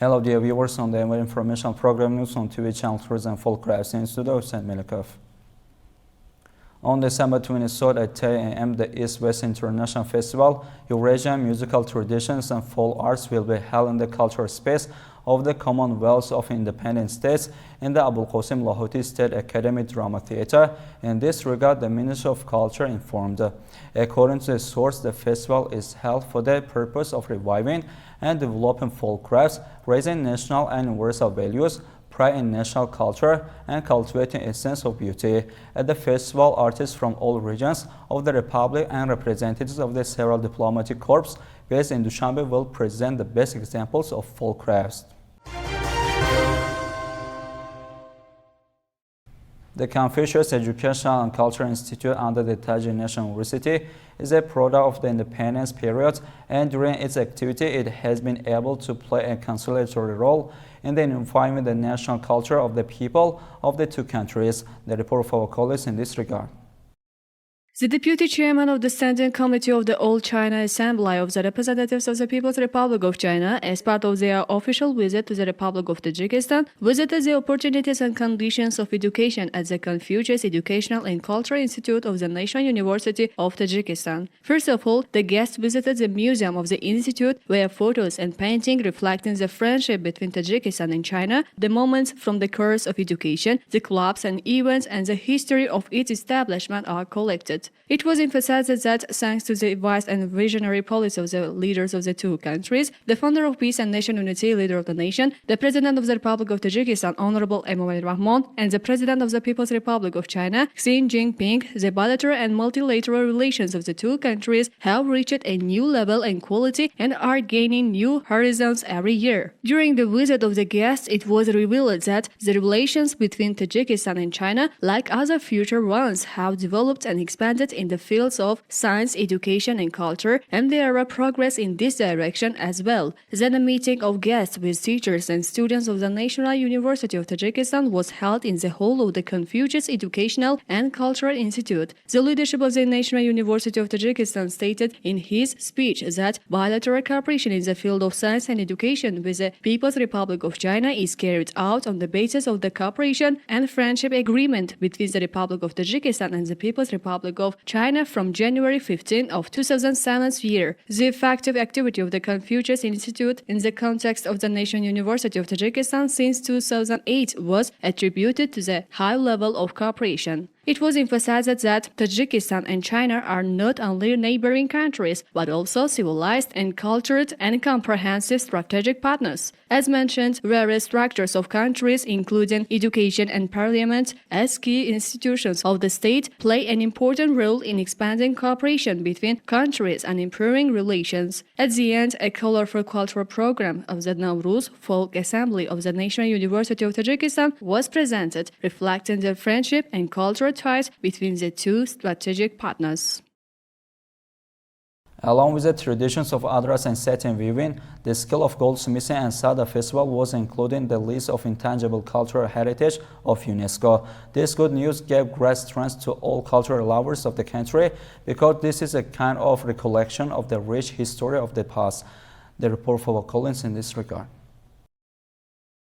Hello dear viewers on the information program news on TV channel Tourism and Folkcrafts in studio, Husein Melikov. On December 23rd at 10 a.m., the East-West International Festival, Eurasian musical traditions and folk arts will be held in the cultural space of the Commonwealth of Independent States in the AbulqasimLohuti State Academy Drama Theatre. In this regard, the Ministry of Culture informed. According to the source, the festival is held for the purpose of reviving and developing folk crafts, raising national and universal values, pride in national culture, and cultivating a sense of beauty. At the festival, artists from all regions of the Republic and representatives of the several diplomatic corps based in Dushanbe will present the best examples of folk crafts. The Confucius Educational and Cultural Institute under the Tajik National University is a product of the independence period, and during its activity it has been able to play a conciliatory role in the unifying the national culture of the people of the two countries. The report of our colleagues in this regard. The Deputy Chairman of the Standing Committee of the All China Assembly of the Representatives of the People's Republic of China, as part of their official visit to the Republic of Tajikistan, visited the opportunities and conditions of education at the Confucius Educational and Cultural Institute of the National University of Tajikistan. First of all, the guests visited the museum of the institute, where photos and paintings reflecting the friendship between Tajikistan and China, the moments from the course of education, the clubs and events, and the history of its establishment are collected. It was emphasized that thanks to the wise and visionary policy of the leaders of the two countries, the founder of peace and national unity, leader of the nation, the President of the Republic of Tajikistan, Honorable Emomali Rahmon, and the President of the People's Republic of China, Xi Jinping, the bilateral and multilateral relations of the two countries have reached a new level and quality and are gaining new horizons every year. During the visit of the guests, it was revealed that the relations between Tajikistan and China, like other future ones, have developed and expanded in the fields of science, education, and culture, and there are progress in this direction as well. Then a meeting of guests with teachers and students of the National University of Tajikistan was held in the hall of the Confucius Educational and Cultural Institute. The leadership of the National University of Tajikistan stated in his speech that bilateral cooperation in the field of science and education with the People's Republic of China is carried out on the basis of the cooperation and friendship agreement between the Republic of Tajikistan and the People's Republic of China from January 15 of 2007 year. The effective activity of the Confucius Institute in the context of the National University of Tajikistan since 2008 was attributed to the high level of cooperation. It was emphasized that Tajikistan and China are not only neighboring countries, but also civilized and cultured and comprehensive strategic partners. As mentioned, various structures of countries, including education and parliament, as key institutions of the state, play an important role in expanding cooperation between countries and improving relations. At the end, a colorful cultural program of the Nowruz Folk Assembly of the National University of Tajikistan was presented, reflecting the friendship and cultural ties between the two strategic partners. Along with the traditions of Adras and satin weaving, the skill of goldsmithing and Sada Festival was included in the list of intangible cultural heritage of UNESCO. This good news gave great strength to all cultural lovers of the country, because this is a kind of recollection of the rich history of the past. The report for our colleagues in this regard.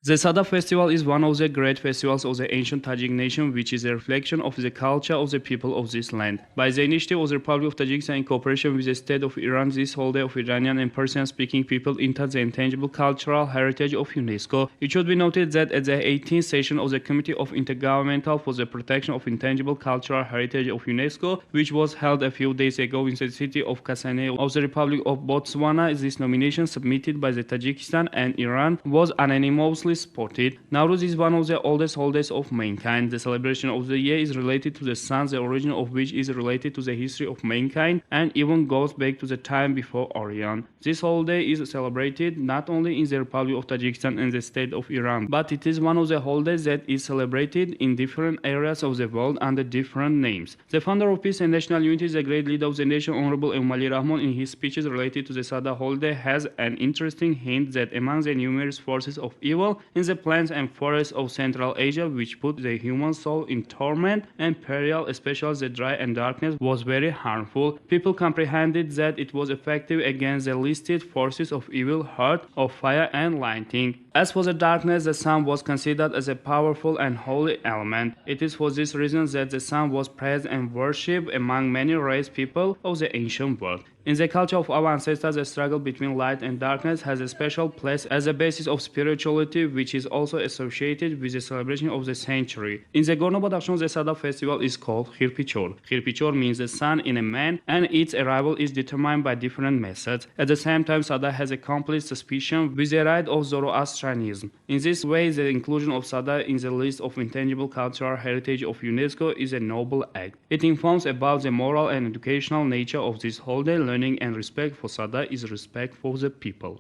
The Sada Festival is one of the great festivals of the ancient Tajik nation, which is a reflection of the culture of the people of this land. By the initiative of the Republic of Tajikistan in cooperation with the state of Iran, this holiday of Iranian and Persian-speaking people enters the intangible cultural heritage of UNESCO. It should be noted that at the 18th session of the Committee of Intergovernmental for the Protection of Intangible Cultural Heritage of UNESCO, which was held a few days ago in the city of Kasane of the Republic of Botswana, this nomination submitted by the Tajikistan and Iran was unanimously supported. Nowruz is one of the oldest holidays of mankind. The celebration of the year is related to the sun, the origin of which is related to the history of mankind and even goes back to the time before Orion. This holiday is celebrated not only in the Republic of Tajikistan and the state of Iran, but it is one of the holidays that is celebrated in different areas of the world under different names. The founder of peace and national unity, the great leader of the nation, Honorable Emomali Rahmon, in his speeches related to the Sada holiday has an interesting hint that among the numerous forces of evil, in the plains and forests of Central Asia, which put the human soul in torment and peril, especially the dry and darkness was very harmful. People comprehended that it was effective against the listed forces of evil, heart, of fire and lightning. As for the darkness, the sun was considered as a powerful and holy element. It is for this reason that the sun was praised and worshipped among many race people of the ancient world. In the culture of our ancestors, the struggle between light and darkness has a special place as a basis of spirituality, which is also associated with the celebration of the century. In the Gorno-Badakhshan, the Sada Festival is called Khirpichor. Khirpichor means the sun in a man, and its arrival is determined by different methods. At the same time, Sada has a complete suspicion with the rite of Zoroastrianism. In this way, the inclusion of Sada in the list of intangible cultural heritage of UNESCO is a noble act. It informs about the moral and educational nature of this holiday. Learning and respect for Sada is respect for the people.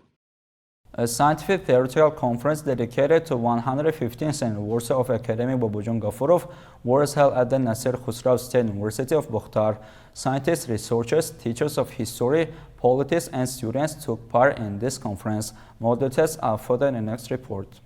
A scientific theoretical conference dedicated to 115th anniversary of academic Bobojan Gafurov was held at the Nasser Khusrav State University of Bukhtar. Scientists, researchers, teachers of history, politics, and students took part in this conference. More details are further in the next report.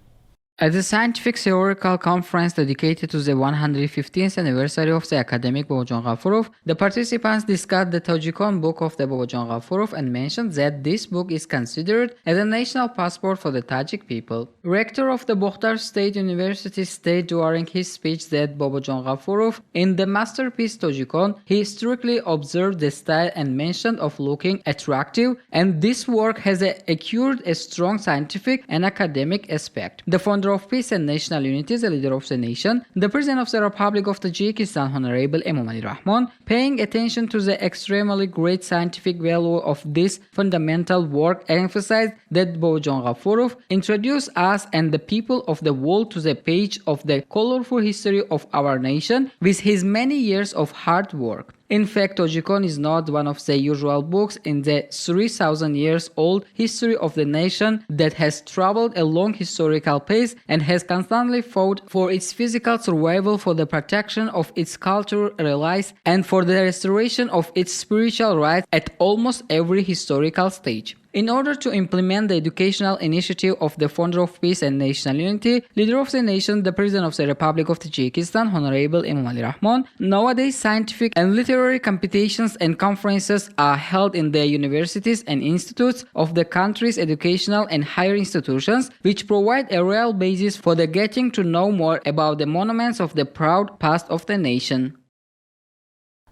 At the scientific theorical conference dedicated to the 115th anniversary of the academic Bobojan Gafurov, the participants discussed the Tajik book of the Bobojan Gafurov and mentioned that this book is considered as a national passport for the Tajik people. Rector of the Bukhtar State University stated during his speech that Bobojan Gafurov, in the masterpiece Tajik, he strictly observed the style and mention of looking attractive, and this work has acquired a strong scientific and academic aspect. The founder of peace and national unity, the leader of the nation, the President of the Republic of Tajikistan, Honorable Emomali Rahman, paying attention to the extremely great scientific value of this fundamental work, emphasized that Bobojan Gafurov introduced us and the people of the world to the page of the colorful history of our nation with his many years of hard work. In fact, Tajik is not one of the usual books in the 3,000 years old history of the nation that has traveled a long historical pace and has constantly fought for its physical survival, for the protection of its cultural relies, and for the restoration of its spiritual rights at almost every historical stage. In order to implement the educational initiative of the founder of peace and national unity, leader of the nation, the President of the Republic of Tajikistan, Honorable Emomali Rahman, nowadays scientific and literary competitions and conferences are held in the universities and institutes of the country's educational and higher institutions, which provide a real basis for the getting to know more about the monuments of the proud past of the nation.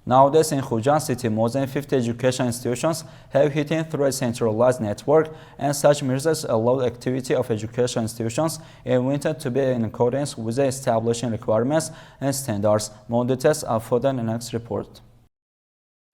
Nowadays in Khujand city, more than 50 education institutions have hidden through a centralized network, and such measures allow activity of education institutions invented to be in accordance with the establishing requirements and standards. More details are further in the next report.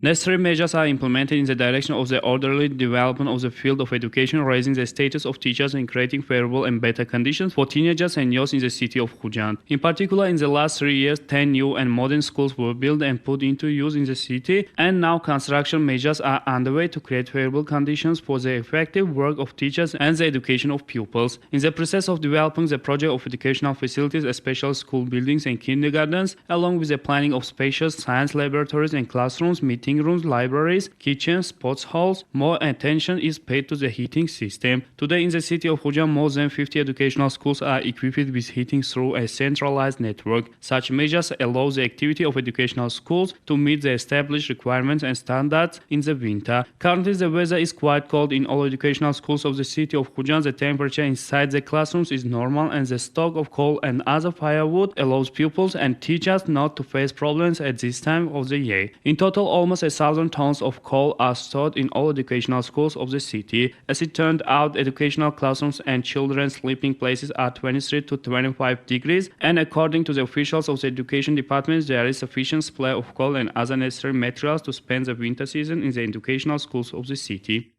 Necessary measures are implemented in the direction of the orderly development of the field of education, raising the status of teachers and creating favorable and better conditions for teenagers and youth in the city of Khujand. In particular, in the last 3 years, 10 new and modern schools were built and put into use in the city, and now construction measures are underway to create favorable conditions for the effective work of teachers and the education of pupils. In the process of developing the project of educational facilities, especially school buildings and kindergartens, along with the planning of spacious science laboratories and classrooms, meeting rooms, libraries, kitchens, sports halls, more attention is paid to the heating system. Today in the city of Khujand, more than 50 educational schools are equipped with heating through a centralized network. Such measures allow the activity of educational schools to meet the established requirements and standards in the winter. Currently, the weather is quite cold in all educational schools of the city of Khujand. The temperature inside the classrooms is normal, and the stock of coal and other firewood allows pupils and teachers not to face problems at this time of the year. In total, almost 1,000 tons of coal are stored in all educational schools of the city. As it turned out, educational classrooms and children's sleeping places are 23 to 25 degrees, and according to the officials of the education department, there is sufficient supply of coal and other necessary materials to spend the winter season in the educational schools of the city.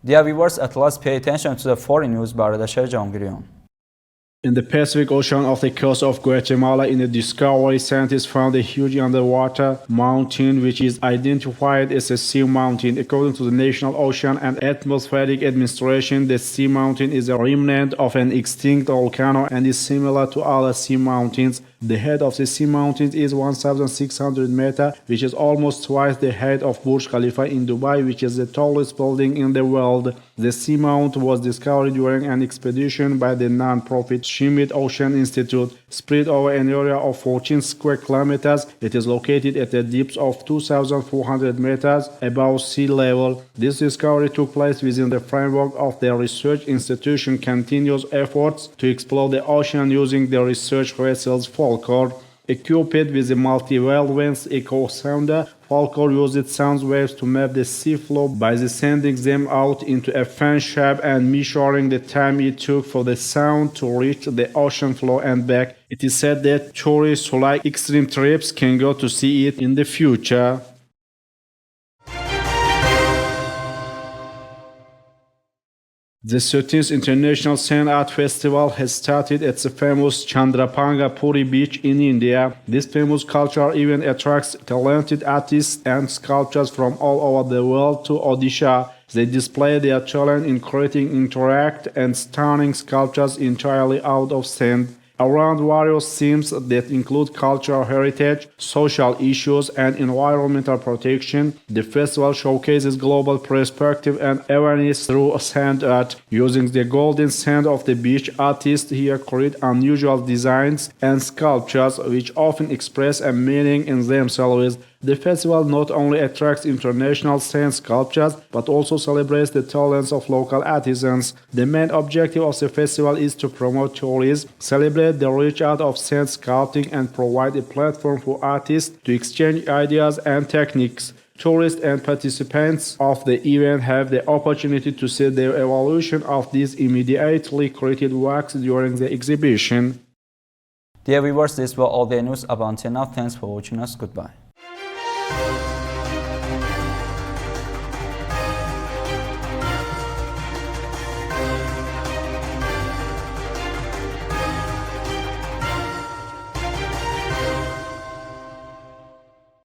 Dear viewers, at last pay attention to the foreign news by Radasher Jangirion. In the Pacific Ocean off the coast of Guatemala, in the Discovery, scientists found a huge underwater mountain which is identified as a sea mountain. According to the National Ocean and Atmospheric Administration, the sea mountain is a remnant of an extinct volcano and is similar to other sea mountains. The height of the sea mountains is 1,600 meters, which is almost twice the height of Burj Khalifa in Dubai, which is the tallest building in the world. The sea mount was discovered during an expedition by the non-profit Schmidt Ocean Institute. Spread over an area of 14 square kilometers, it is located at a depth of 2,400 meters above sea level. This discovery took place within the framework of the research institution's continuous efforts to explore the ocean using the research vessel's Falcor. Equipped with a multi-wavelength echo sounder, Falcor used sound waves to map the sea flow by sending them out into a fan shape and measuring the time it took for the sound to reach the ocean floor and back. It is said that tourists who like extreme trips can go to see it in the future. The 13th International Sada Festival has started at the famous Chandrapanga Puri beach in India. This famous cultural event attracts talented artists and sculptors from all over the world to Odisha. They display their talent in creating intricate and stunning sculptures entirely out of sand. Around various themes that include cultural heritage, social issues, and environmental protection, the festival showcases global perspective and awareness through sand art. Using the golden sand of the beach, artists here create unusual designs and sculptures which often express a meaning in themselves. The festival not only attracts international sand sculptures, but also celebrates the talents of local artisans. The main objective of the festival is to promote tourism, celebrate the rich art of sand sculpting, and provide a platform for artists to exchange ideas and techniques. Tourists and participants of the event have the opportunity to see the evolution of these immediately created works during the exhibition. Dear viewers, this was all the news up until now. Thanks for watching us. Goodbye.